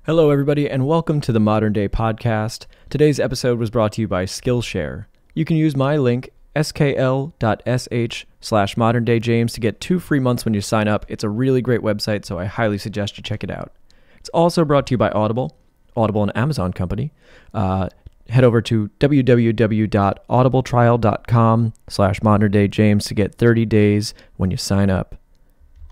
Hello, everybody, and welcome to the Modern Day Podcast. Today's episode was brought to you by Skillshare. You can use my link, skl.sh/moderndayjames, to get 2 free months when you sign up. It's a really great website, so I highly suggest you check it out. It's also brought to you by Audible, an Amazon company. Head over to www.audibletrial.com/moderndayjames to get 30 days when you sign up.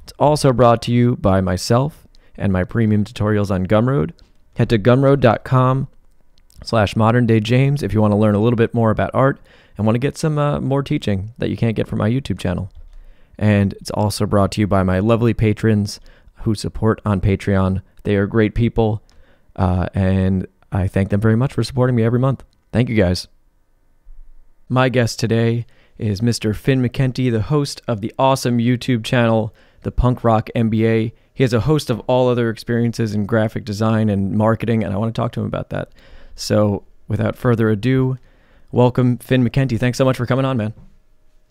It's also brought to you by myself and my premium tutorials on Gumroad. Head to gumroad.com/moderndayjames if you want to learn a little bit more about art and want to get some more teaching that you can't get from my YouTube channel. And it's also brought to you by my lovely patrons who support on Patreon. They are great people, and I thank them very much for supporting me every month. Thank you, guys. My guest today is Mr. Finn Mckenty, the host of the awesome YouTube channel, The Punk Rock MBA. He has a host of all other experiences in graphic design and marketing, and I want to talk to him about that. So without further ado, welcome, Finn Mckenty. Thanks so much for coming on, man.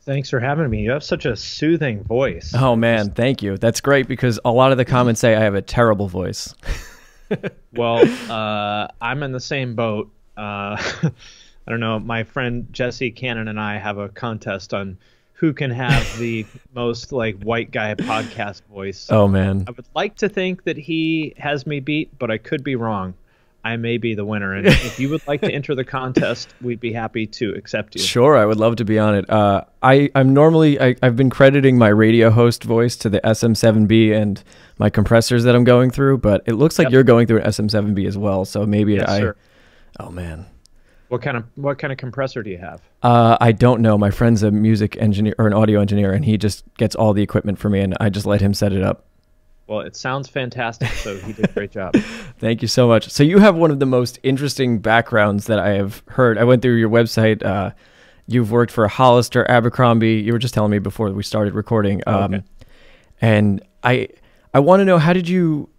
Thanks for having me. You have such a soothing voice. Oh, man, thank you. That's great because a lot of the comments say I have a terrible voice. Well, I'm in the same boat. I don't know. My friend Jesse Cannon and I have a contest on who can have the most like white guy podcast voice. Oh, man. I would like to think that he has me beat, but I could be wrong. I may be the winner. And if you would like to enter the contest, we'd be happy to accept you. Sure, I would love to be on it. I've been crediting my radio host voice to the SM7B and my compressors that I'm going through, but it looks like you're going through an SM7B as well. So maybe Yes, sir. Oh, man. What kind of compressor do you have? I don't know. My friend's a music engineer or an audio engineer, and he just gets all the equipment for me, and I just let him set it up. Well, it sounds fantastic, so he did a great job. Thank you so much. So you have one of the most interesting backgrounds that I have heard. I went through your website. You've worked for Hollister, Abercrombie. You were just telling me before we started recording. Okay. And I want to know, how did you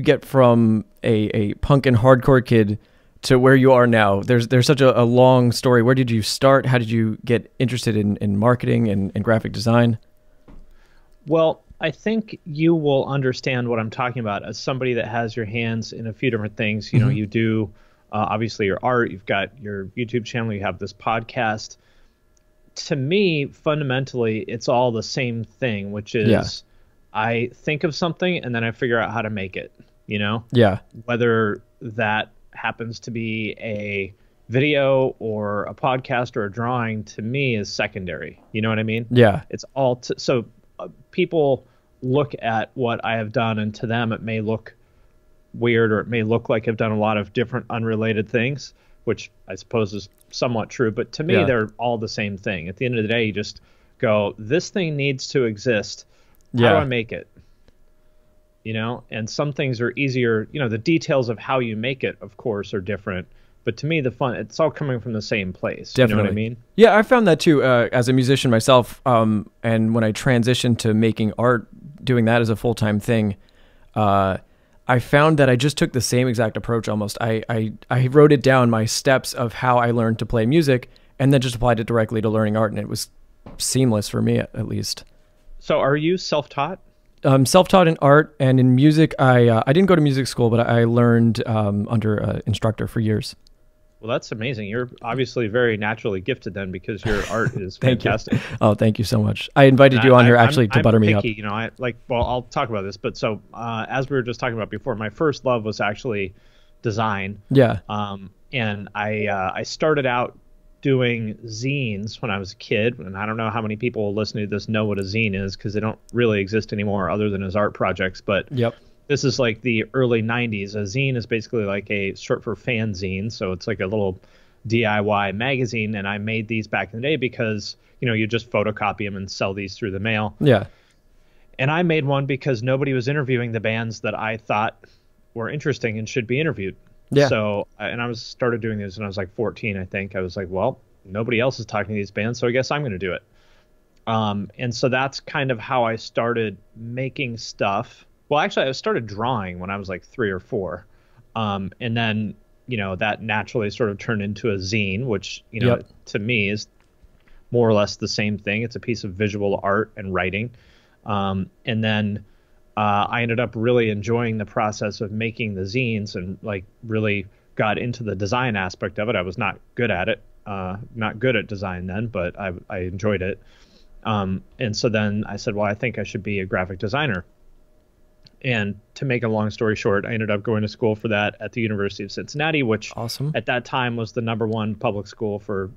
get from a punk and hardcore kid to where you are now? There's such a long story. Where did you start? How did you get interested in marketing and graphic design? Well, I think you will understand what I'm talking about as somebody that has your hands in a few different things. You know, you do obviously your art, you've got your YouTube channel, you have this podcast. To me, fundamentally, it's all the same thing, which is I think of something and then I figure out how to make it, you know? Yeah. Whether that happens to be a video or a podcast or a drawing, to me is secondary. You know what I mean? Yeah. It's all so people look at what I have done, and to them it may look weird, or it may look like I've done a lot of different unrelated things, which I suppose is somewhat true, but to me they're all the same thing. At the end of the day, you just go, this thing needs to exist. How do I make it? You know, and some things are easier, you know, the details of how you make it, of course, are different. But to me, the fun, it's all coming from the same place. Definitely. You know what I mean? Yeah, I found that too as a musician myself. And when I transitioned to making art, doing that as a full-time thing, I found that I just took the same exact approach almost. I wrote it down, my steps of how I learned to play music, and then just applied it directly to learning art. And it was seamless for me, at least. So are you self-taught? Self-taught in art, and in music, I didn't go to music school, but I learned under an instructor for years. Well, that's amazing. You're obviously very naturally gifted then, because your art is fantastic. You. Oh, thank you so much. I invited you on here actually to butter me up. You know, well, I'll talk about this, but so as we were just talking about before, my first love was actually design. Yeah. And I started out doing zines when I was a kid, and I don't know how many people listening to this know what a zine is, because they don't really exist anymore other than as art projects. But this is like the early 90s. A zine is basically like a short for fanzine, so it's like a little DIY magazine, and I made these back in the day because, you know, you just photocopy them and sell these through the mail. Yeah. And I made one because nobody was interviewing the bands that I thought were interesting and should be interviewed. Yeah. So, and I started doing this when I was like 14, I think. I was like, well, nobody else is talking to these bands, so I guess I'm going to do it. And so that's kind of how I started making stuff. Well, actually, I started drawing when I was like 3 or 4. And then, you know, that naturally sort of turned into a zine, which, you know, to me is more or less the same thing. It's a piece of visual art and writing. And then I ended up really enjoying the process of making the zines and like really got into the design aspect of it. I was not good at it, not good at design then, but I enjoyed it. And so then I said, well, I think I should be a graphic designer. And to make a long story short, I ended up going to school for that at the University of Cincinnati, which Awesome. at that time was the #1 public school for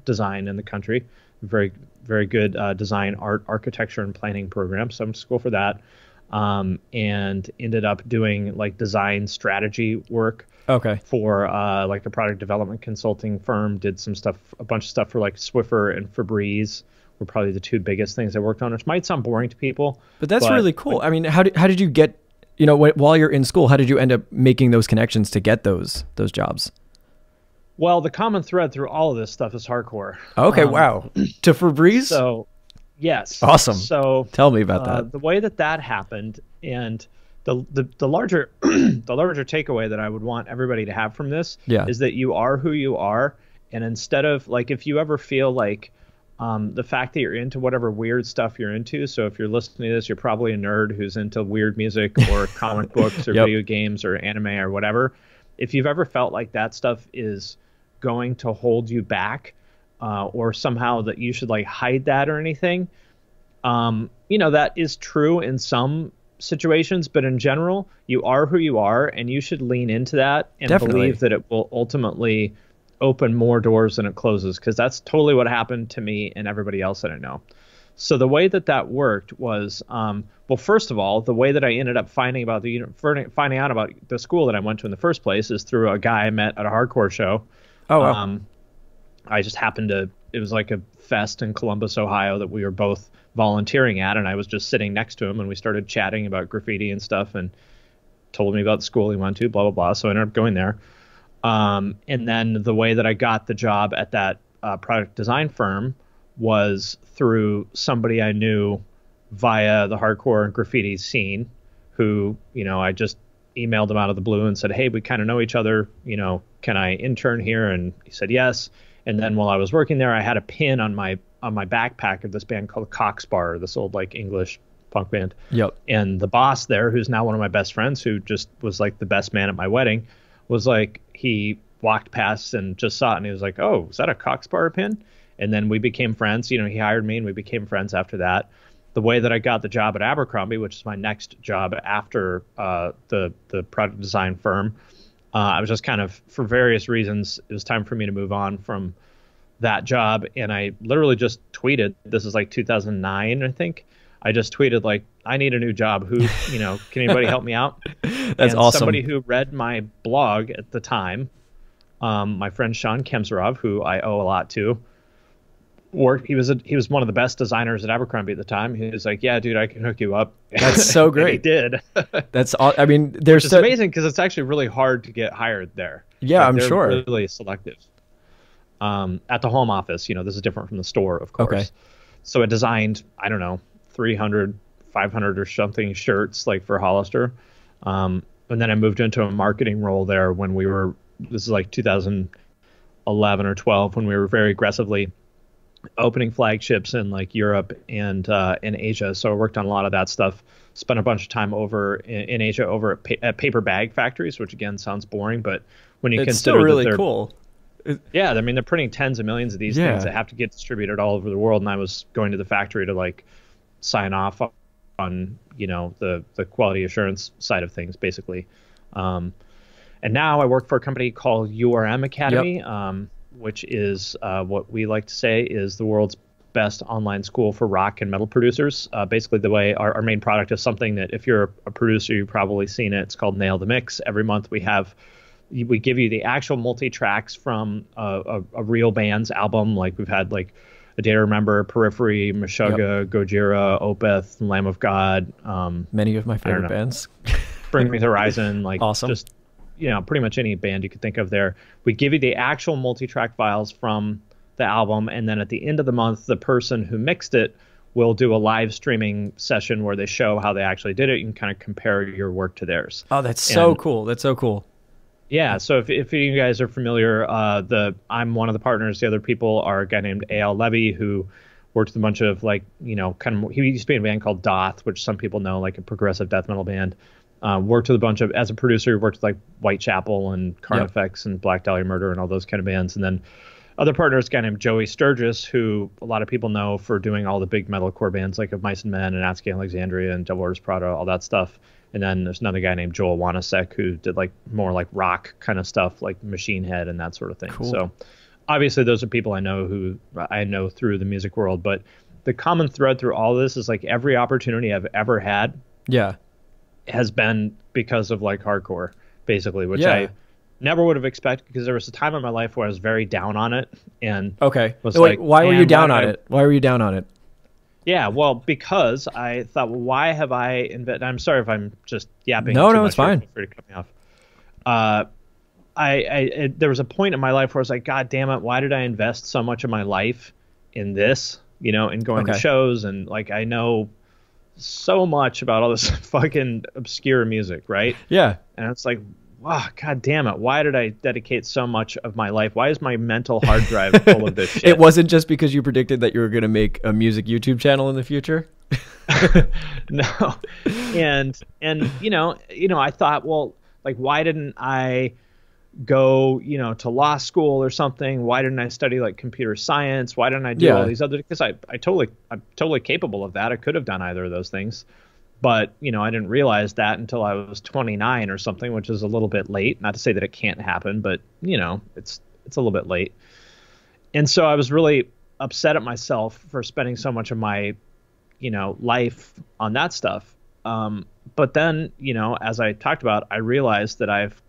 design in the country. Very, very good design, art, architecture, and planning program. So I'm to school for that, and ended up doing like design strategy work. Okay. For like a product development consulting firm. Did some stuff, a bunch of stuff for like Swiffer and Febreze were probably the two biggest things I worked on, which might sound boring to people. But that's really cool. Like, I mean, how did you get, while you're in school, how did you end up making those connections to get those jobs? Well, the common thread through all of this stuff is hardcore. Okay, wow. To Febreze? So, yes. Awesome. So tell me about that. The way that happened, and the larger the larger takeaway that I would want everybody to have from this is that you are who you are, and instead of like, if you ever feel like the fact that you're into whatever weird stuff you're into. So if you're listening to this, you're probably a nerd who's into weird music or comic books or video games or anime or whatever. If you've ever felt like that stuff is going to hold you back, or somehow that you should like hide that or anything, that is true in some situations, but in general, you are who you are, and you should lean into that and believe that it will ultimately open more doors than it closes, because that's totally what happened to me and everybody else that I know. So the way that worked was, well, first of all, the way that I ended up finding out about the school that I went to in the first place is through a guy I met at a hardcore show. Oh, wow. I just happened to, it was like a fest in Columbus, Ohio that we were both volunteering at, and I was just sitting next to him, and we started chatting about graffiti and stuff, and told me about the school he went to, blah, blah, blah. So I ended up going there. And then the way that I got the job at that product design firm was through somebody I knew via the hardcore and graffiti scene, who, I just emailed him out of the blue and said, hey, we kind of know each other, can I intern here? And he said yes. And then while I was working there, I had a pin on my backpack of this band called Cockspar, this old like English punk band. Yep. And the boss there, who's now one of my best friends, who just was like the best man at my wedding, was like, he walked past and just saw it, and he was like, oh, is that a Cockspar pin? And then we became friends. He hired me, and we became friends after that. The way that I got the job at Abercrombie, which is my next job after the product design firm, I was just kind of, for various reasons, it was time for me to move on from that job. And I literally just tweeted, this is like 2009, I think. I just tweeted like, I need a new job. Who, can anybody help me out? That's and awesome. Somebody who read my blog at the time, my friend Sean Kemsarov, who I owe a lot to, he was one of the best designers at Abercrombie at the time. He was like, yeah, dude, I can hook you up. That's so great. He did. That's all. I mean, there's amazing, because it's actually really hard to get hired there. Yeah, I'm sure. They're really selective. At the home office, this is different from the store, of course. Okay. So I designed, I don't know, 300, 500 or something shirts like for Hollister. And then I moved into a marketing role there when this is like 2011 or 12, when we were very aggressively opening flagships in like Europe and in Asia. So I worked on a lot of that stuff. Spent a bunch of time over in Asia over at paper bag factories, which again sounds boring, but when you consider still really cool. Yeah, I mean, they're printing tens of millions of these things that have to get distributed all over the world, and I was going to the factory to like sign off on the quality assurance side of things, basically. And now I work for a company called URM Academy, which is what we like to say is the world's best online school for rock and metal producers. Basically, the way our main product is something that if you're a producer, you've probably seen it. It's called Nail the Mix. Every month we give you the actual multi-tracks from a real band's album. Like we've had like A Day to Remember, Periphery, Meshuggah, Gojira, Opeth, Lamb of God. Many of my favorite bands. Bring Me the Horizon. Like awesome. Just, pretty much any band you could think of there. We give you the actual multi-track files from the album, and then at the end of the month, the person who mixed it will do a live streaming session where they show how they actually did it. You can kind of compare your work to theirs. Oh, that's so cool. That's so cool. Yeah, so if you guys are familiar, I'm one of the partners. The other people are a guy named A.L. Levy, who worked with a bunch of like, you know, kind of, he used to be in a band called Doth, which some people know, like a progressive death metal band. Worked with a bunch of, as a producer, worked with like Whitechapel and Carnifex and Black Dahlia Murder and all those kind of bands. And then other partners, a guy named Joey Sturgis, who a lot of people know for doing all the big metalcore bands like Of Mice and Men and Atsuki Alexandria and Devil Wears Prada, all that stuff. And then there's another guy named Joel Wanasek who did like more like rock kind of stuff, like Machine Head and that sort of thing. Cool. So obviously those are people I know through the music world. But the common thread through all this is like every opportunity I've ever had has been because of like hardcore, basically, which I never would have expected, because there was a time in my life where I was very down on it and was Wait, like, why were you down on it? Why were you down on it? Yeah, well, because I thought, well, why have I invested? I'm sorry if I'm just yapping. No, it's fine. Feel free to cut me off. There was a point in my life where I was like, God damn it, why did I invest so much of my life in this? You know, in going to shows, and like I know so much about all this fucking obscure music, right? Yeah. And it's like, wow, God damn it. Why did I dedicate so much of my life? Why is my mental hard drive full of this shit? It wasn't just because you predicted that you were going to make a music YouTube channel in the future? No. And you know, I thought, well, like, why didn't I go, you know, to law school or something? Why didn't I study like computer science? Why didn't I do all these other, because I'm totally capable of that. I could have done either of those things. But, you know, I didn't realize that until I was 29 or something, which is a little bit late. Not to say that it can't happen, but, you know, it's a little bit late. And so I was really upset at myself for spending so much of my, you know, life on that stuff. But then, you know, as I talked about, I realized that I've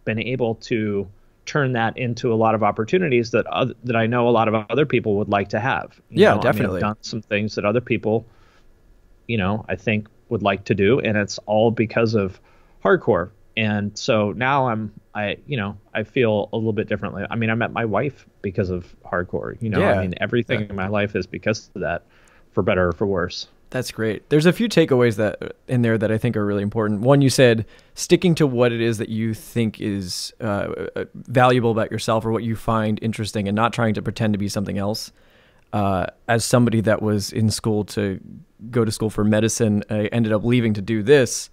been able to turn that into a lot of opportunities that I know a lot of other people would like to have. You know? Definitely. I mean, I've done some things that other people, you know, I think would like to do, and it's all because of hardcore. And so now I feel a little bit differently. I mean, I met my wife because of hardcore, you know. I mean, everything in my life is because of that, for better or for worse. That's great. There's a few takeaways that in there that I think are really important. One, you said sticking to what it is that you think is valuable about yourself or what you find interesting, and not trying to pretend to be something else. As somebody that was in school to go to school for medicine, I ended up leaving to do this.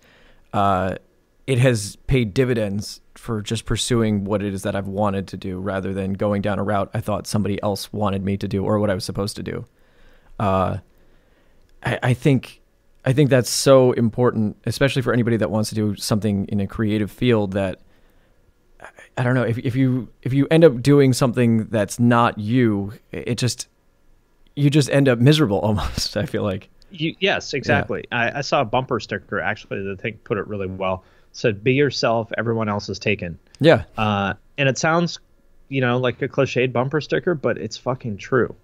It has paid dividends for just pursuing what it is that I've wanted to do, rather than going down a route I thought somebody else wanted me to do or what I was supposed to do. I think that's so important, especially for anybody that wants to do something in a creative field. That, I don't know, if you end up doing something that's not you, you just end up miserable almost, I feel like. Yes, exactly. Yeah. I saw a bumper sticker, actually, that I think put it really well. It said, "Be yourself, everyone else is taken." Yeah. And it sounds, you know, like a cliched bumper sticker, but it's fucking true.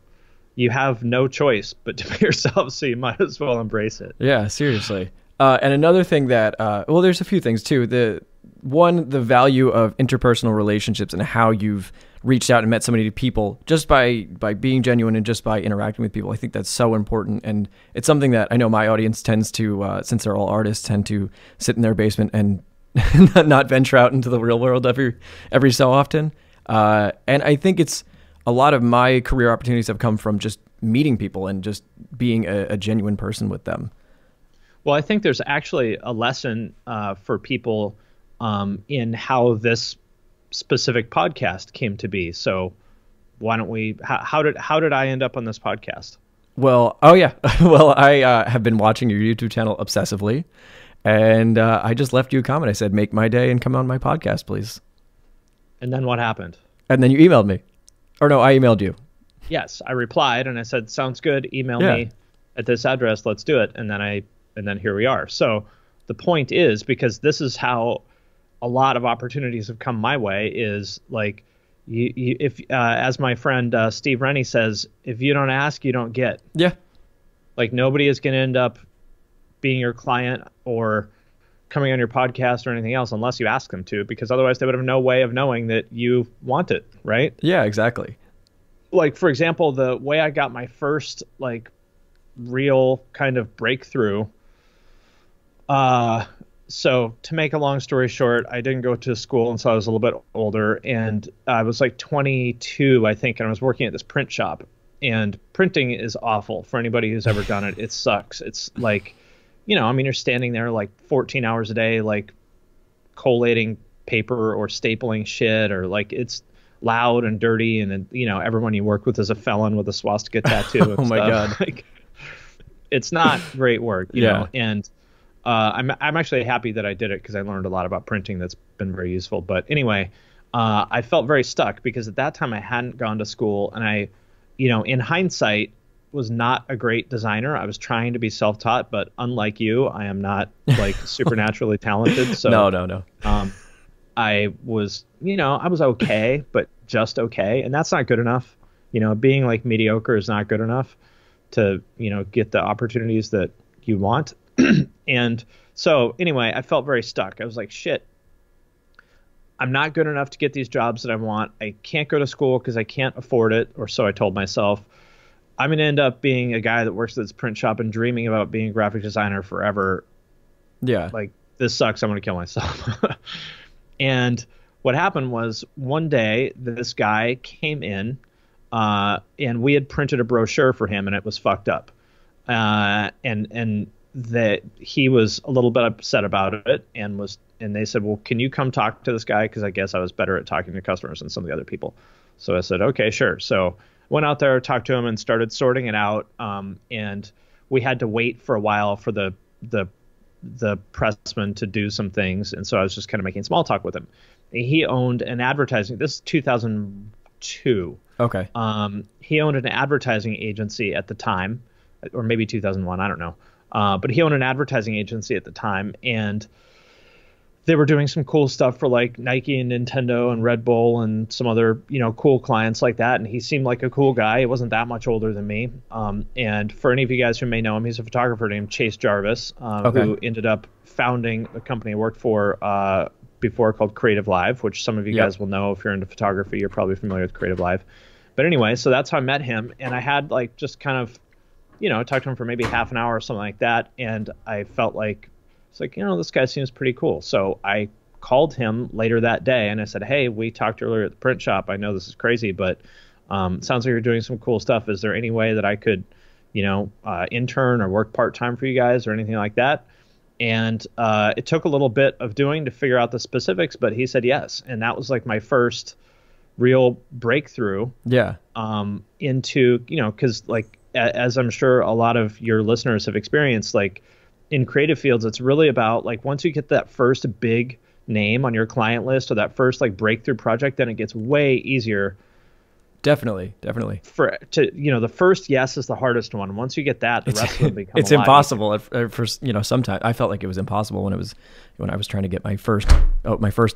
You have no choice but to be yourself, so you might as well embrace it. Yeah, seriously. And another thing that, well, there's a few things too. The value of interpersonal relationships and how you've reached out and met so many people just by being genuine and just by interacting with people. I think that's so important. And it's something that I know my audience tends to, since they're all artists, tend to sit in their basement and not venture out into the real world every so often. And I think it's, a lot of my career opportunities have come from just meeting people and just being a genuine person with them. Well, I think there's actually a lesson for people in how this specific podcast came to be. So why don't we, how did I end up on this podcast? Well, well, I have been watching your YouTube channel obsessively, and I just left you a comment. I said, "Make my day and come on my podcast, please." And then what happened? And then you emailed me. Or no, I emailed you. Yes, I replied and I said, "Sounds good. Email me at this address. Let's do it." And then here we are. So the point is, because this is how a lot of opportunities have come my way, is like, if as my friend Steve Rennie says, if you don't ask, you don't get. Yeah. Like, nobody is going to end up being your client or coming on your podcast or anything else unless you ask them to, because otherwise they would have no way of knowing that you want it, right? Yeah, exactly. Like, for example, the way I got my first like real kind of breakthrough. So to make a long story short, I didn't go to school until I was a little bit older, and I was like 22, I think, and I was working at this print shop, And printing is awful for anybody who's ever done it. It sucks. It's like, I mean, you're standing there like 14 hours a day, like collating paper or stapling shit, or like it's loud and dirty. And, everyone you work with is a felon with a swastika tattoo. And Oh my stuff. God. Like, it's not great work, you Yeah. know, and I'm actually happy that I did it because I learned a lot about printing that's been very useful. But anyway, I felt very stuck because at that time I hadn't gone to school, and I, in hindsight, was not a great designer. I was trying to be self-taught, but unlike you, I am not like supernaturally talented. So No. I was, I was okay, but just okay, and that's not good enough. Being like mediocre is not good enough to, get the opportunities that you want. And so anyway, I felt very stuck. I was like, shit, I'm not good enough to get these jobs that I want. I can't go to school because I can't afford it, or so I told myself. I'm going to end up being a guy that works at this print shop and dreaming about being a graphic designer forever. Yeah. Like, this sucks. I'm going to kill myself. And what happened was one day this guy came in, and we had printed a brochure for him, and it was fucked up. And that he was a little bit upset about it, and they said, well, can you come talk to this guy? Because I guess I was better at talking to customers than some of the other people. So I said, okay, sure. So went out there, talked to him, and started sorting it out. And we had to wait for a while for the pressman to do some things. And so I was just kind of making small talk with him. He owned an advertising. This is 2002. Okay. He owned an advertising agency at the time, or maybe 2001. I don't know. But he owned an advertising agency at the time, and they were doing some cool stuff for like Nike and Nintendo and Red Bull and some other, cool clients like that. And he seemed like a cool guy. He wasn't that much older than me. And for any of you guys who may know him, he's a photographer named Chase Jarvis, who ended up founding a company I worked for before called Creative Live, which some of you guys will know. If you're into photography, you're probably familiar with Creative Live. But anyway, so that's how I met him. And I had like just kind of, talked to him for maybe half an hour or something like that. And I felt like, it's like, this guy seems pretty cool. So I called him later that day and I said, hey, we talked earlier at the print shop. I know this is crazy, but it sounds like you're doing some cool stuff. Is there any way that I could, intern or work part-time for you guys or anything like that? And it took a little bit of doing to figure out the specifics, but he said yes. And that was like my first real breakthrough into, because like, as I'm sure a lot of your listeners have experienced, like in creative fields, it's really about like once you get that first big name on your client list or that first like breakthrough project, then it gets way easier. Definitely. The first yes is the hardest one. Once you get that, the rest of them become it's a lot impossible at first. Sometimes I felt like it was impossible when I was trying to get my first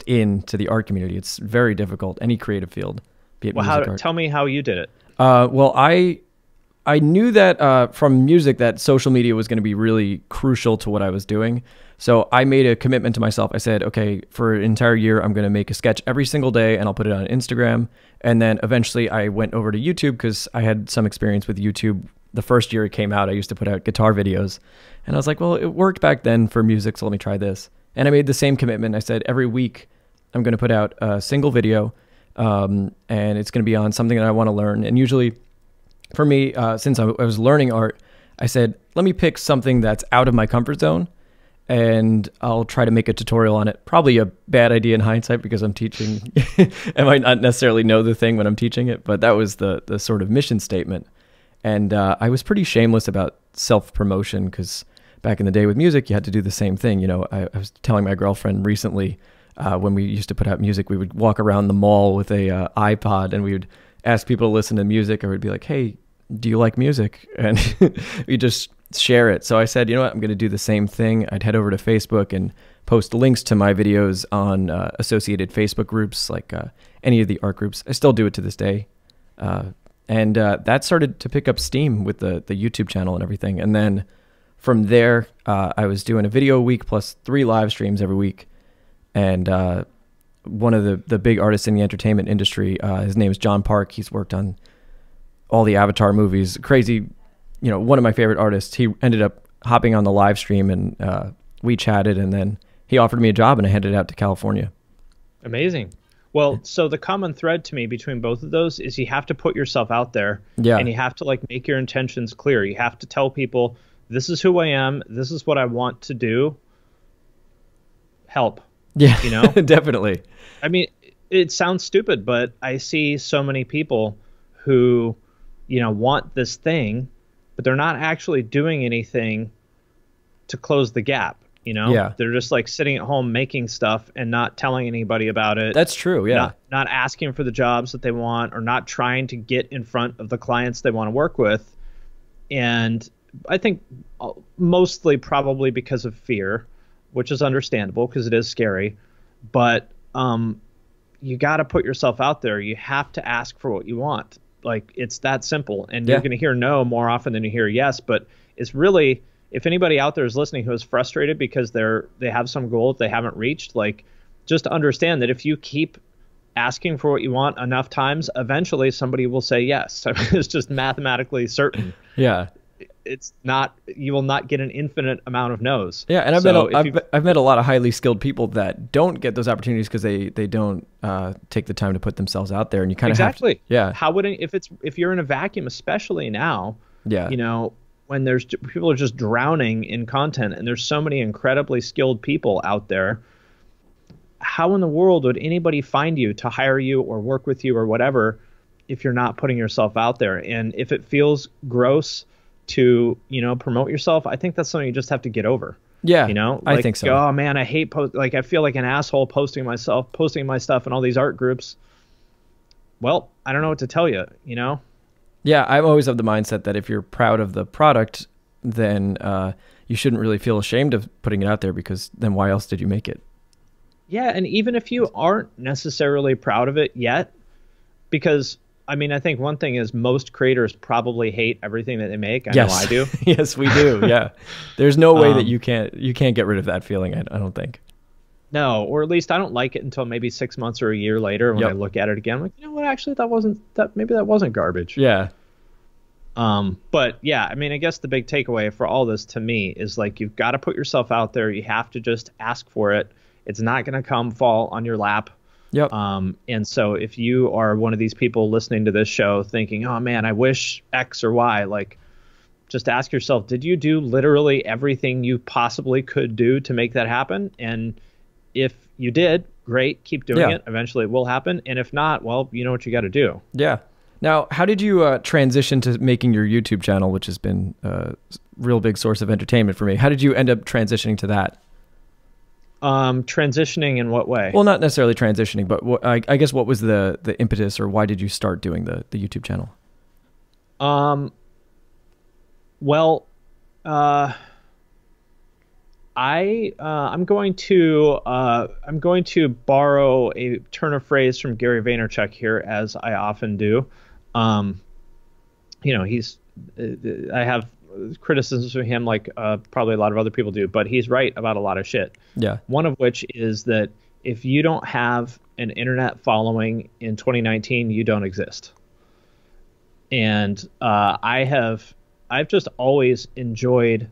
in to the art community. It's very difficult. Any creative field, be it music, art. Tell me how you did it. Well, I knew that from music that social media was going to be really crucial to what I was doing. So I made a commitment to myself. I said, okay, for an entire year, I'm going to make a sketch every single day and I'll put it on Instagram. And then eventually I went over to YouTube because I had some experience with YouTube. The first year it came out, I used to put out guitar videos. And I was like, well, it worked back then for music, so let me try this. And I made the same commitment. I said, every week I'm going to put out a single video and it's going to be on something that I want to learn. And usually for me, since I was learning art, I said, let me pick something that's out of my comfort zone and I'll try to make a tutorial on it. Probably a bad idea in hindsight because I'm teaching. I might not necessarily know the thing when I'm teaching it, but that was the sort of mission statement. And I was pretty shameless about self-promotion because back in the day with music, you had to do the same thing. I was telling my girlfriend recently when we used to put out music, we would walk around the mall with a iPod and we would ask people to listen to music, or we'd be like, hey, do you like music? And we just share it. So I said, you know what, I'm going to do the same thing. I'd head over to Facebook and post links to my videos on associated Facebook groups, like any of the art groups. I still do it to this day. And that started to pick up steam with the YouTube channel and everything. And then from there, I was doing a video a week plus 3 live streams every week. And one of the big artists in the entertainment industry, his name is John Park. He's worked on all the Avatar movies. Crazy, one of my favorite artists. He ended up hopping on the live stream and we chatted, and then he offered me a job and I headed out to California. Amazing. Well, so the common thread to me between both of those is you have to put yourself out there, Yeah. and you have to like make your intentions clear. You have to tell people, this is who I am, this is what I want to do. Help. Yeah, You know? definitely. I mean, it sounds stupid, but I see so many people who, you know, want this thing, but they're not actually doing anything to close the gap. You know, Yeah. they're just like sitting at home making stuff and not telling anybody about it. That's true. Yeah. Not asking for the jobs that they want, or not trying to get in front of the clients they want to work with. And I think mostly probably because of fear, which is understandable because it is scary. But you got to put yourself out there. You have to ask for what you want. Like, it's that simple. And Yeah. you're going to hear no more often than you hear yes. But it's really, if anybody out there is listening who is frustrated because they have some goal that they haven't reached, like, just understand that if you keep asking for what you want enough times, eventually somebody will say yes. I mean, it's just mathematically certain. Yeah. It's not, you will not get an infinite amount of no's. Yeah, and So I've met a lot of highly skilled people that don't get those opportunities because they don't take the time to put themselves out there, and you kind of exactly. have to, yeah. How would it, if you're in a vacuum, especially now, Yeah. you know, when there's people are just drowning in content, and there's so many incredibly skilled people out there, how in the world would anybody find you to hire you or work with you or whatever if you're not putting yourself out there? And if it feels gross to, you know, promote yourself, I think that's something you just have to get over. Yeah, You know, I like, think so. oh man, I hate like, I feel like an asshole posting my stuff in all these art groups. Well, I don't know what to tell you, you know? Yeah, I'm always of the mindset that if you're proud of the product, then you shouldn't really feel ashamed of putting it out there, because then why else did you make it? Yeah, and even if you aren't necessarily proud of it yet, because I mean, I think one thing is most creators probably hate everything that they make. I know I do. Yes, we do. Yeah, there's no way that you can't get rid of that feeling. I don't think. No, or at least I don't like it until maybe 6 months or a year later when Yep. I look at it again. I'm like, you know what? Actually, maybe that wasn't garbage. Yeah. But yeah, I mean, I guess the big takeaway for all this to me is like, you've got to put yourself out there. You have to just ask for it. It's not going to fall on your lap. Yep. And so if you are one of these people listening to this show thinking, oh man, I wish X or Y, like, just ask yourself, did you do literally everything you possibly could do to make that happen? And if you did, great, keep doing Yeah. it. Eventually it will happen. And if not, well, you know what you got to do. Yeah. Now, how did you transition to making your YouTube channel, which has been a real big source of entertainment for me? How did you end up transitioning to that? Transitioning in what way? Well, not necessarily transitioning, but I guess what was the impetus, or why did you start doing the YouTube channel? Well, I'm going to borrow a turn of phrase from Gary Vaynerchuk here, as I often do. You know, I have criticisms of him like probably a lot of other people do, but he's right about a lot of shit. Yeah. One of which is that if you don't have an internet following in 2019, you don't exist. And I've just always enjoyed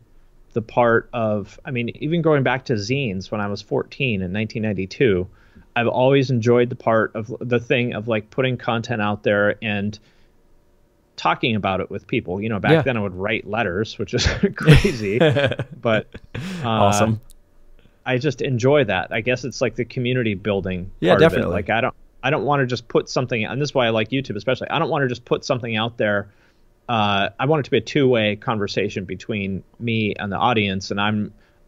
the part of, I mean, even going back to zines when I was 14 in 1992, I've always enjoyed the part of the thing of like putting content out there and talking about it with people. You know, back then I would write letters, which is crazy, but Awesome. I just enjoy that. I guess it's like the community building Yeah, part definitely. of it. Like I don't want to just put something, and this is why I like YouTube especially. I don't want to just put something out there. I want it to be a two-way conversation between me and the audience, and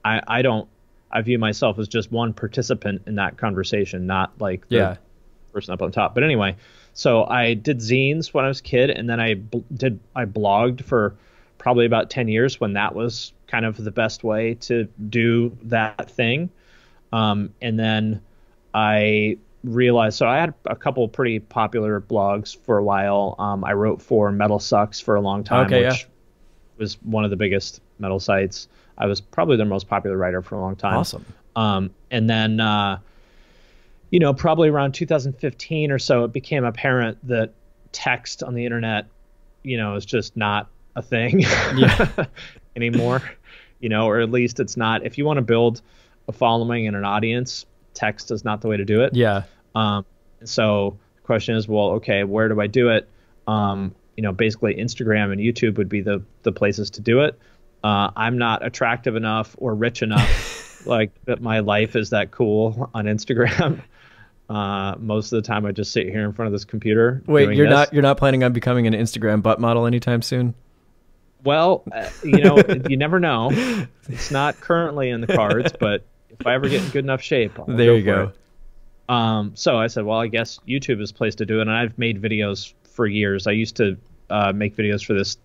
I view myself as just one participant in that conversation, not like the person up on top. But anyway, so I did zines when I was a kid, and then I blogged for probably about 10 years when that was kind of the best way to do that thing. And then I realized, so I had a couple pretty popular blogs for a while. I wrote for Metal Sucks for a long time, which was one of the biggest metal sites. I was probably their most popular writer for a long time. Awesome. And then, you know, probably around 2015 or so, it became apparent that text on the internet, you know, is just not a thing anymore, you know, or at least it's not. If you want to build a following and an audience, text is not the way to do it. Yeah. And So the question is, well, okay, where do I do it? Basically Instagram and YouTube would be the places to do it. I'm not attractive enough or rich enough like that my life is that cool on Instagram. Most of the time I just sit here in front of this computer. Wait, you're not planning on becoming an Instagram butt model anytime soon? Well, you never know. It's not currently in the cards, but if I ever get in good enough shape, there you go. So I said, well, I guess YouTube is the place to do it. And I've made videos for years. I used to make videos for this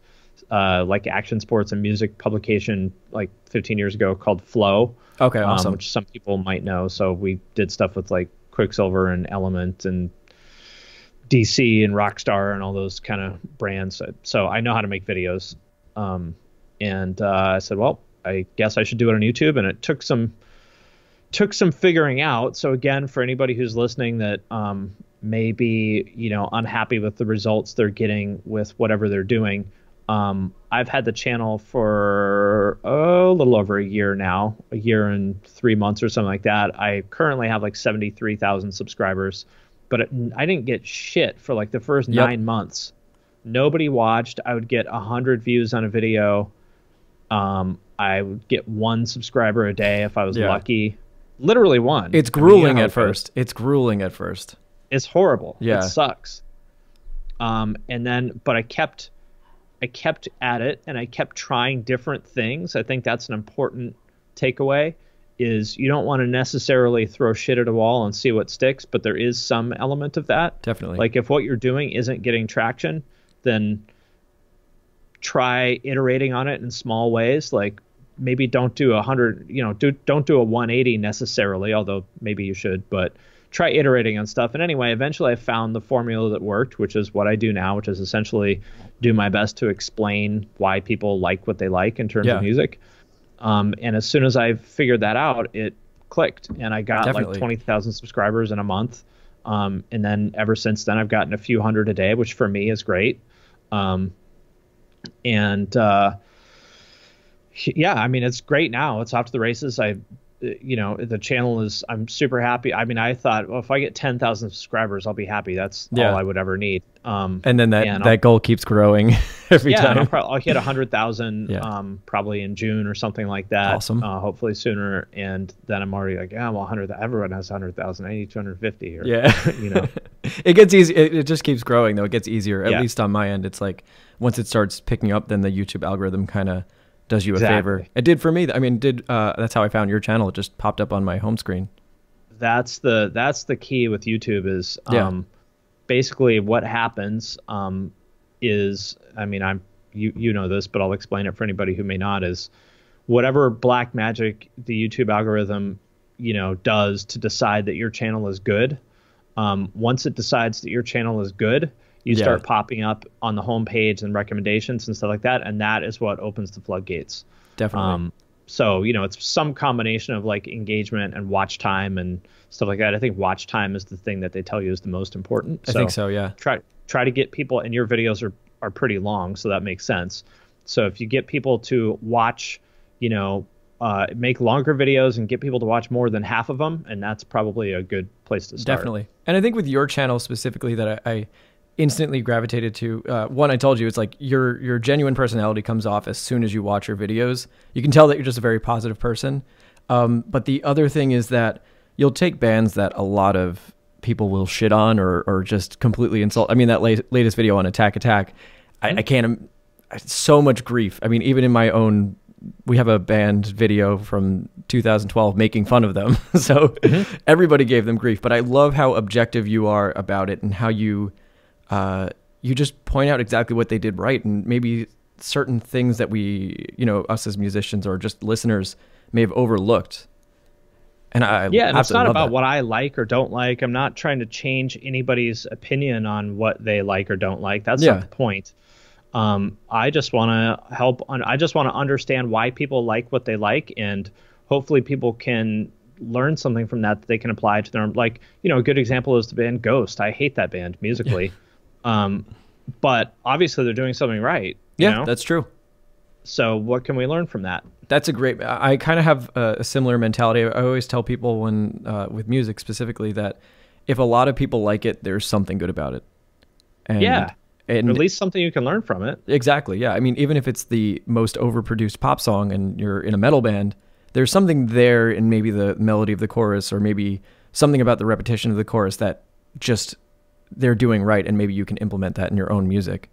like action sports and music publication like 15 years ago called Flow. Okay, awesome. Which some people might know. So we did stuff with like Quicksilver and Element and DC and Rockstar and all those kind of brands. So I know how to make videos. And I said, well, I guess I should do it on YouTube. And it took some figuring out. So again, for anybody who's listening that may be, unhappy with the results they're getting with whatever they're doing, I've had the channel for a little over a year now, a year and 3 months or something like that. I currently have like 73,000 subscribers, but I didn't get shit for like the first 9 months. Nobody watched. I would get 100 views on a video. I would get 1 subscriber a day if I was lucky. Literally 1. It's grueling at first. It's grueling at first. It's horrible. Yeah. It sucks. But I kept at it, and I kept trying different things. I think that's an important takeaway, is you don't want to necessarily throw shit at a wall and see what sticks, but there is some element of that. Definitely. Like if what you're doing isn't getting traction, then try iterating on it in small ways. Like maybe don't do 100, don't do a 180 necessarily, although maybe you should, but try iterating on stuff. And anyway, eventually I found the formula that worked, which is what I do now, which is essentially do my best to explain why people like what they like in terms of music. And as soon as I figured that out, it clicked, and I got like 20,000 subscribers in a month. And then ever since then, I've gotten a few hundred a day, which for me is great. Yeah, I mean, it's great now. It's off to the races. The channel is, I'm super happy. I mean, I thought, well, if I get 10,000 subscribers, I'll be happy. That's all I would ever need. And then that goal keeps growing every time. I'll hit 100,000 probably in June or something like that. Awesome. Hopefully sooner. And then I'm already like, well, 100. Everyone has 100,000. I need 250 here. Yeah. It gets easy. It just keeps growing though. It gets easier. At least on my end, it's like once it starts picking up, then the YouTube algorithm kind of does you a favor. It did for me. I mean, that's how I found your channel. It just popped up on my home screen. That's the key with YouTube is basically what happens is, I mean, you know this, but I'll explain it for anybody who may not, is whatever black magic the YouTube algorithm, does to decide that your channel is good. Once it decides that your channel is good, you start popping up on the homepage and recommendations and stuff like that, and that is what opens the floodgates. Definitely. So, it's some combination of like engagement and watch time and stuff like that. I think watch time is the thing that they tell you is the most important. I think so, yeah. Try to get people, and your videos are pretty long, so that makes sense. So if you get people to watch, make longer videos and get people to watch more than half of them, and that's probably a good place to start. Definitely. And I think with your channel specifically that I instantly gravitated to, one, I told you, it's like your genuine personality comes off as soon as you watch your videos. You can tell that you're just a very positive person. But the other thing is that you'll take bands that a lot of people will shit on or just completely insult. I mean, that latest video on Attack, I can't, so much grief. I mean, even in my own, we have a band video from 2012 making fun of them. So everybody gave them grief, but I love how objective you are about it and how you just point out exactly what they did right, and maybe certain things that we, us as musicians or just listeners may have overlooked. And and it's not about what I like or don't like. I'm not trying to change anybody's opinion on what they like or don't like. That's not the point. I just want to help. I just want to understand why people like what they like, and hopefully people can learn something from that they can apply to their own. Like, a good example is the band Ghost. I hate that band musically. But obviously they're doing something right. That's true. So what can we learn from that? That's I kind of have a similar mentality. I always tell people when, with music specifically, that if a lot of people like it, there's something good about it. And, yeah. And or at least something you can learn from it. Exactly. Yeah. I mean, even if it's the most overproduced pop song and you're in a metal band, there's something there in maybe the melody of the chorus, or maybe something about the repetition of the chorus that just they're doing right, and maybe you can implement that in your own music.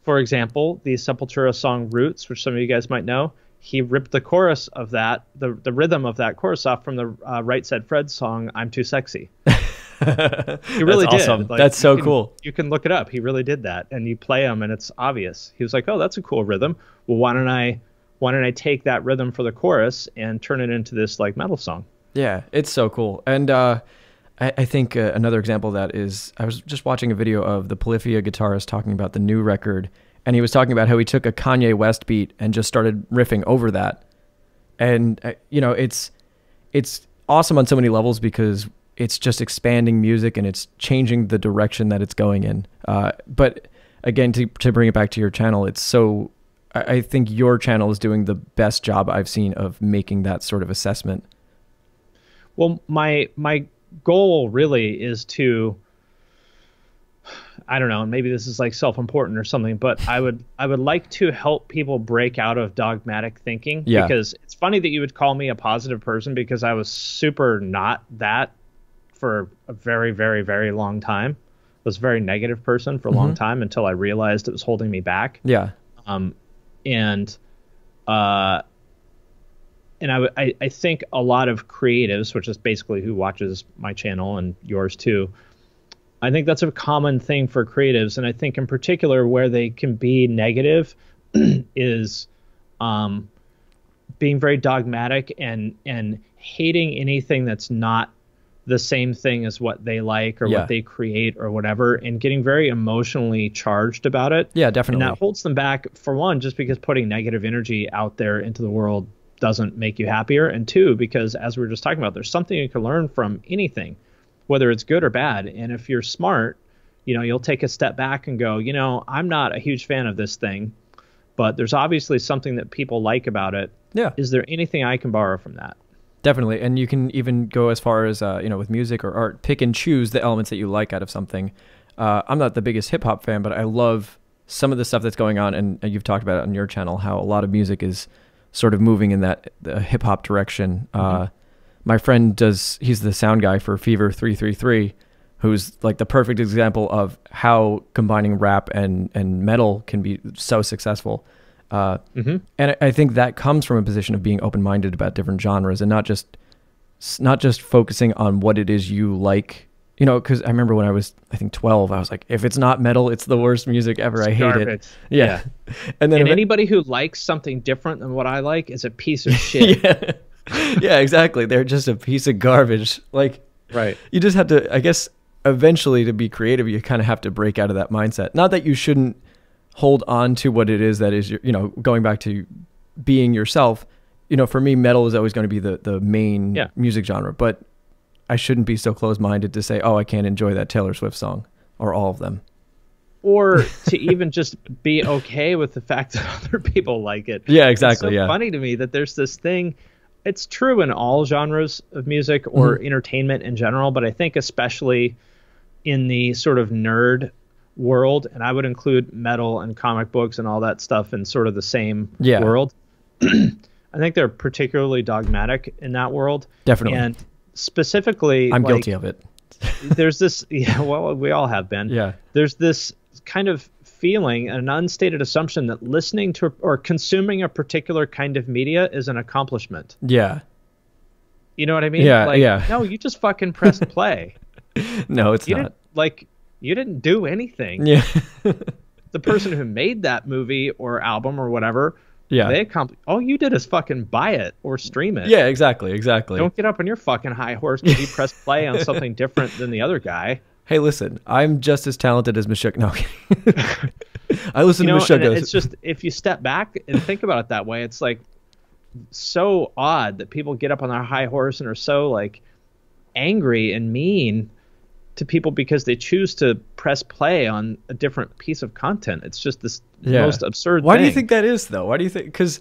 For example, the Sepultura song Roots, which some of you guys might know, he ripped the chorus of that, the rhythm of that chorus off from the Right Said Fred song I'm Too Sexy. He really That's did. awesome. That's so cool. You can look it up. He really did that, and you play them, and it's obvious. He was like, "Oh, that's a cool rhythm. Well, why don't I take that rhythm for the chorus and turn it into this like metal song?" Yeah, it's so cool. And I think another example of that is I was just watching a video of the Polyphia guitarist talking about the new record, and he was talking about how he took a Kanye West beat and just started riffing over that. And you know, it's awesome on so many levels because it's just expanding music and it's changing the direction that it's going in. But again, to bring it back to your channel, it's so, I think your channel is doing the best job I've seen of making that sort of assessment. Well, my goal really is to, I don't know, maybe this is like self-important or something, but I would like to help people break out of dogmatic thinking. Yeah. Because it's funny that you would call me a positive person, because I was super not that for a very, very, very long time. I was a very negative person for a long time until I realized it was holding me back. Yeah. And I think a lot of creatives, which is basically who watches my channel and yours too, I think that's a common thing for creatives. And I think in particular where they can be negative is being very dogmatic and hating anything that's not the same thing as what they like or what they create or whatever, and getting very emotionally charged about it. Yeah, definitely. And that holds them back, for one, just because putting negative energy out there into the world doesn't make you happier, and two, because as we were just talking about, there's something you can learn from anything, whether it's good or bad. And if you're smart, you know, you'll take a step back and go, you know, I'm not a huge fan of this thing, but there's obviously something that people like about it. Yeah. Is there anything I can borrow from that? Definitely. And you can even go as far as, you know, with music or art, pick and choose the elements that you like out of something. I'm not the biggest hip hop fan, but I love some of the stuff that's going on. And you've talked about it on your channel, how a lot of music is sort of moving in that hip hop direction. My friend he's the sound guy for Fever 333, who's like the perfect example of how combining rap and metal can be so successful. And I think that comes from a position of being open-minded about different genres and not just focusing on what it is you like, you know, because I remember when I was, I think 12, I was like, if it's not metal, it's the worst music ever. I hate garbage. it. Yeah. And then anybody who likes something different than what I like is a piece of shit. Yeah, exactly. They're just a piece of garbage. Like, right. You just have to, I guess, eventually to be creative, you kind of have to break out of that mindset. Not that you shouldn't hold on to what it is that is, you know, going back to being yourself. You know, for me, metal is always going to be the main music genre, but I shouldn't be so closed-minded to say, oh, I can't enjoy that Taylor Swift song or all of them. Or to even just be okay with the fact that other people like it. Yeah, exactly. It's so funny to me that there's this thing. It's true in all genres of music or entertainment in general, but I think especially in the sort of nerd world, and I would include metal and comic books and all that stuff in sort of the same world. I think they're particularly dogmatic in that world. Definitely. And specifically, I'm guilty of it. There's this, well, we all have been. Yeah. There's this kind of feeling, an unstated assumption that listening to or consuming a particular kind of media is an accomplishment. Yeah. You know what I mean? Yeah, like, yeah. No, you just fucking pressed play. No, it's not. You didn't do anything. Yeah. The person who made that movie or album or whatever, they accomplished. All you did is fucking buy it or stream it. Yeah, exactly. Don't get up on your fucking high horse because you press play on something different than the other guy. Hey, listen, I'm just as talented as Mashuk. No, I listen to Mashuk. It's just, if you step back and think about it that way, it's like so odd that people get up on their high horse and are so like angry and mean to people because they choose to press play on a different piece of content. It's just this most absurd Why thing. do you think that is, though? Why do you think? Because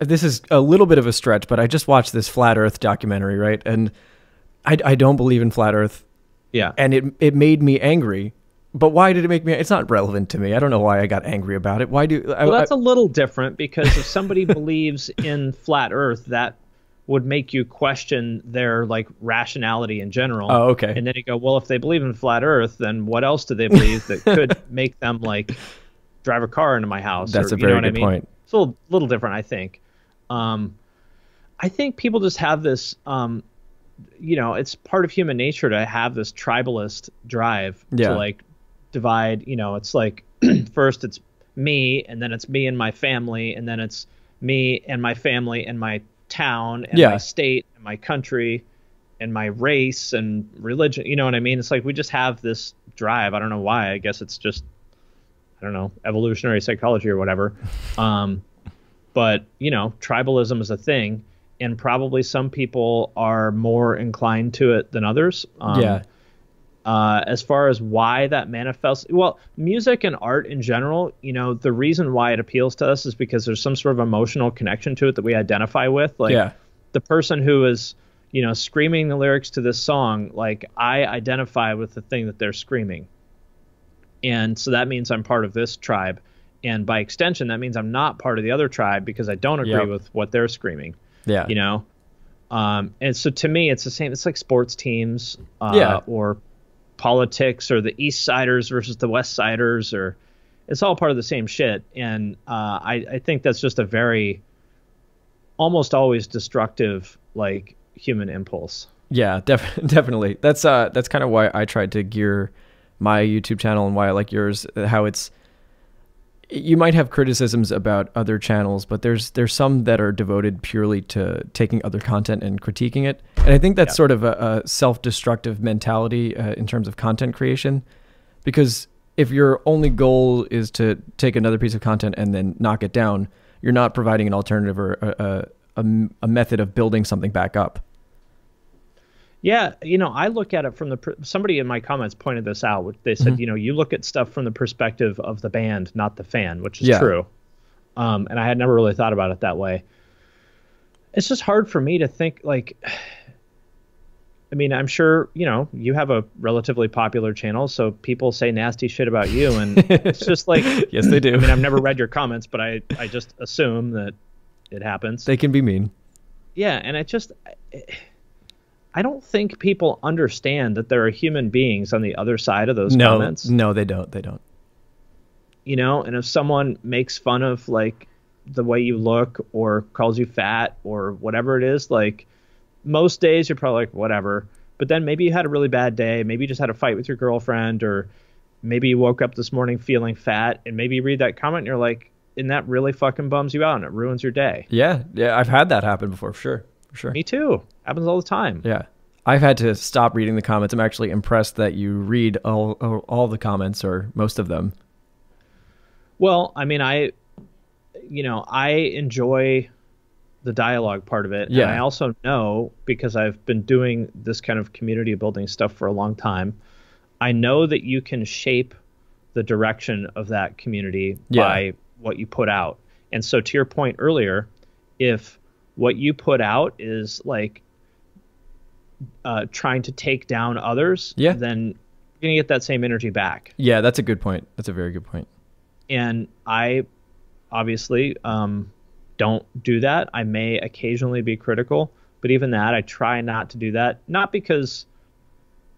this is a little bit of a stretch, but I just watched this Flat Earth documentary, right? And I don't believe in flat Earth. Yeah. And it made me angry. But why did it make me? It's not relevant to me. I don't know why I got angry about it. Why do? Well, that's a little different, because if somebody believes in flat Earth, that would make you question their like rationality in general. Oh, okay. And then you go, well, if they believe in flat Earth, then what else do they believe that could make them like drive a car into my house? That's or, a very you know good point. It's a little different, I think. I think people just have this. It's part of human nature to have this tribalist drive to like divide. It's like first it's me, and then it's me and my family, and then it's me and my family and my town and my state and my country and my race and religion. You know what I mean? It's like we just have this drive. I don't know why. I guess it's just, I don't know, evolutionary psychology or whatever. But tribalism is a thing, and probably some people are more inclined to it than others. As far as why that manifests, well, music and art in general, the reason why it appeals to us is because there's some sort of emotional connection to it that we identify with. Like the person who is, screaming the lyrics to this song, like I identify with the thing that they're screaming. And so that means I'm part of this tribe. And by extension, that means I'm not part of the other tribe because I don't agree with what they're screaming. And so to me, it's the same. It's like sports teams or politics, or the East Siders versus the West Siders, or it's all part of the same shit. And I think that's just a very almost always destructive like human impulse. Yeah, definitely. That's kind of why I tried to gear my YouTube channel and why I like yours. How you might have criticisms about other channels, but there's some that are devoted purely to taking other content and critiquing it. And I think that's sort of a self-destructive mentality in terms of content creation, because if your only goal is to take another piece of content and then knock it down, you're not providing an alternative or a method of building something back up. Yeah, I look at it from somebody in my comments pointed this out. They said, you look at stuff from the perspective of the band, not the fan, which is true. And I had never really thought about it that way. It's just hard for me to think like, I mean, I'm sure, you have a relatively popular channel, so people say nasty shit about you. And it's just like, yes, they do. I mean, I've never read your comments, but I just assume that it happens. They can be mean. Yeah. And I don't think people understand that there are human beings on the other side of those comments. No, they don't. They don't. And if someone makes fun of like the way you look or calls you fat or whatever it is, like most days you're probably like, whatever. But then maybe you had a really bad day. Maybe you just had a fight with your girlfriend, or maybe you woke up this morning feeling fat, and maybe you read that comment and you're like, and that really fucking bums you out and it ruins your day. Yeah. I've had that happen before, for sure. Me too. Happens all the time. Yeah. I've had to stop reading the comments. I'm actually impressed that you read all the comments, or most of them. Well, I mean, I enjoy the dialogue part of it. Yeah. And I also know, because I've been doing this kind of community building stuff for a long time, I know that you can shape the direction of that community by what you put out. And so to your point earlier, if what you put out is like trying to take down others, then you're going to get that same energy back. Yeah, that's a good point. That's a very good point. And I obviously don't do that. I may occasionally be critical, but even that, I try not to do that. Not because...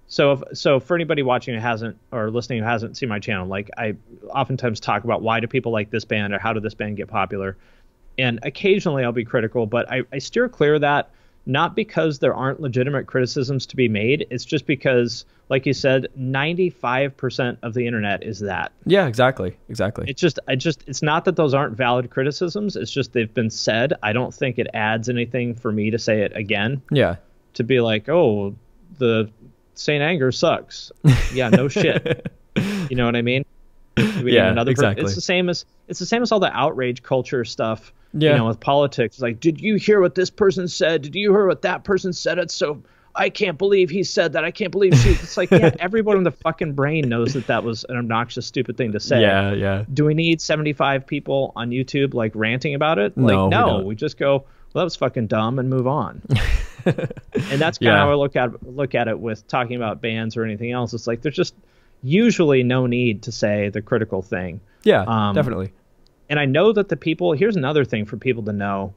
So for anybody watching who hasn't, or listening who hasn't seen my channel, like I oftentimes talk about why do people like this band, or how did this band get popular? And occasionally I'll be critical, but I steer clear of that, not because there aren't legitimate criticisms to be made. It's just because, like you said, 95% of the internet is that. Yeah, exactly. It's not that those aren't valid criticisms. It's just they've been said. I don't think it adds anything for me to say it again. Yeah. To be like, oh, the St. Anger sucks. Yeah, no shit. You know what I mean? Exactly. It's the same as all the outrage culture stuff. Yeah. With politics. It's like, did you hear what this person said? Did you hear what that person said? It's so, I can't believe he said that. I can't believe she. It's like, yeah, everyone in the fucking brain knows that was an obnoxious, stupid thing to say. Yeah. Do we need 75 people on YouTube like ranting about it? Like, no, we just go, well, that was fucking dumb, and move on. And that's kind of how I look at it with talking about bands or anything else. It's like there's just usually no need to say the critical thing. Yeah, definitely. And I know that here's another thing for people to know.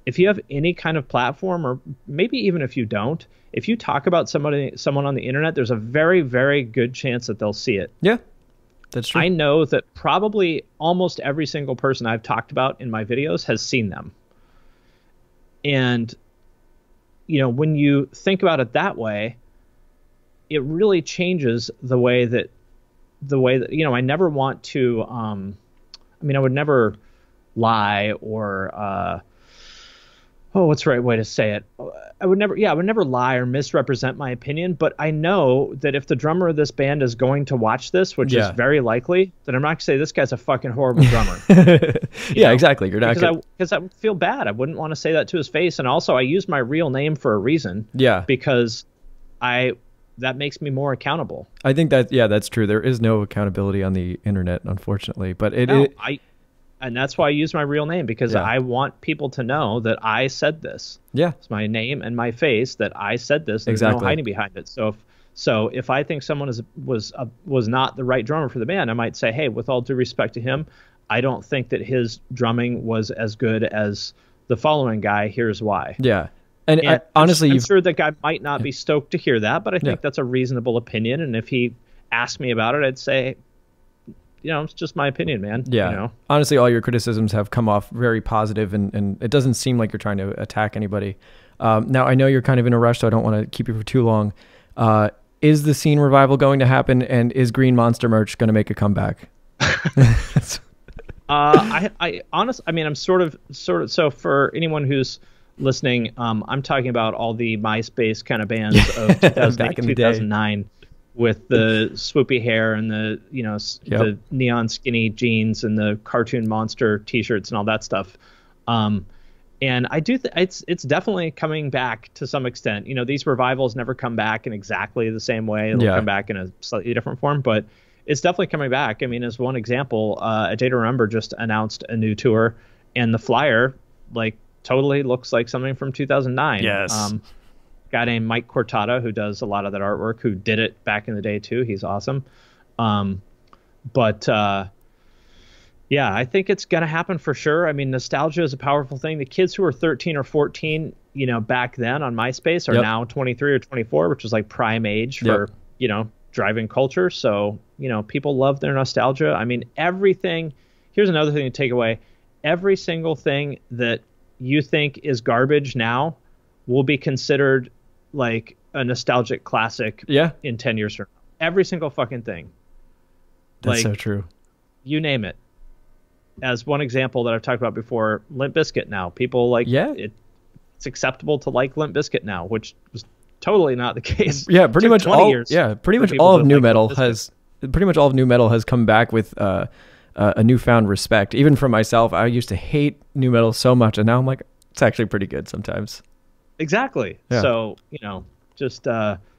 If you have any kind of platform, or maybe even if you don't, if you talk about someone on the internet, there's a very, very good chance that they'll see it. Yeah, that's true. I know that probably almost every single person I've talked about in my videos has seen them. And, when you think about it that way, it really changes the way that, I never want to, I would never lie or, what's the right way to say it? I would never lie or misrepresent my opinion, but I know that if the drummer of this band is going to watch this, which is very likely, then I'm not going to say this guy's a fucking horrible drummer. Exactly. You're not because I would feel bad. I wouldn't want to say that to his face. And also I use my real name for a reason. Yeah. Because that makes me more accountable. I think that's true. There is no accountability on the internet, unfortunately, but and that's why I use my real name, because I want people to know that I said this. Yeah. It's my name and my face that I said this. There's no hiding behind it. So if I think someone was not the right drummer for the band, I might say, hey, with all due respect to him, I don't think that his drumming was as good as the following guy. Here's why. Yeah. And honestly, I'm sure that guy might not be stoked to hear that, but I think that's a reasonable opinion. And if he asked me about it, I'd say, it's just my opinion, man. Yeah. Honestly, all your criticisms have come off very positive, and it doesn't seem like you're trying to attack anybody. Now, I know you're kind of in a rush, so I don't want to keep you for too long. Is the scene revival going to happen, and is Green Monster merch going to make a comeback? I honestly, I'm sort of. So for anyone who's listening, I'm talking about all the MySpace kind of bands of 2008, 2009. With the swoopy hair and the the neon skinny jeans and the cartoon monster T-shirts and all that stuff, and I do it's definitely coming back to some extent. These revivals never come back in exactly the same way. They'll come back in a slightly different form, but it's definitely coming back. As one example, A Day to Remember just announced a new tour, and the flyer totally looks like something from 2009. Yes. Guy named Mike Cortada, who does a lot of that artwork, who did it back in the day too. He's awesome. But I think it's going to happen for sure. Nostalgia is a powerful thing. The kids who were 13 or 14, back then on MySpace are now 23 or 24, which was like prime age for, driving culture. So, people love their nostalgia. Everything. Here's another thing to take away. Every single thing that you think is garbage now will be considered like a nostalgic classic in 10 years from now. Every single fucking thing. That's so true. You name it. As one example that I've talked about before, Limp Bizkit now. People it's acceptable to like Limp Bizkit now, which was totally not the case. Yeah, pretty much all of nu metal has come back with a newfound respect. Even for myself, I used to hate nu metal so much, and now I'm like, it's actually pretty good sometimes. Exactly. Yeah. So,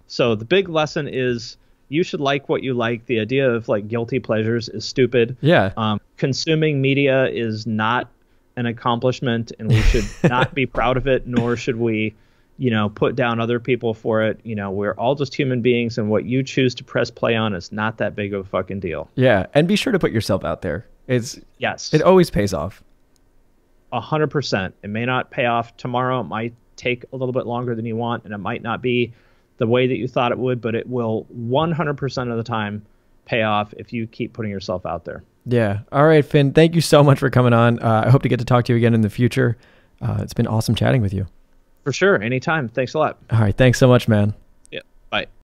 so the big lesson is you should like what you like. The idea of guilty pleasures is stupid. Yeah. Consuming media is not an accomplishment, and we should not be proud of it, nor should we, put down other people for it. We're all just human beings, and what you choose to press play on is not that big of a fucking deal. Yeah. And be sure to put yourself out there. It always pays off. 100%. It may not pay off tomorrow. It might take a little bit longer than you want, and it might not be the way that you thought it would, but it will 100% of the time pay off if you keep putting yourself out there. Yeah. All right, Finn, thank you so much for coming on. I hope to get to talk to you again in the future. It's been awesome chatting with you. For sure. Anytime. Thanks a lot. All right. Thanks so much, man. Yeah. Bye.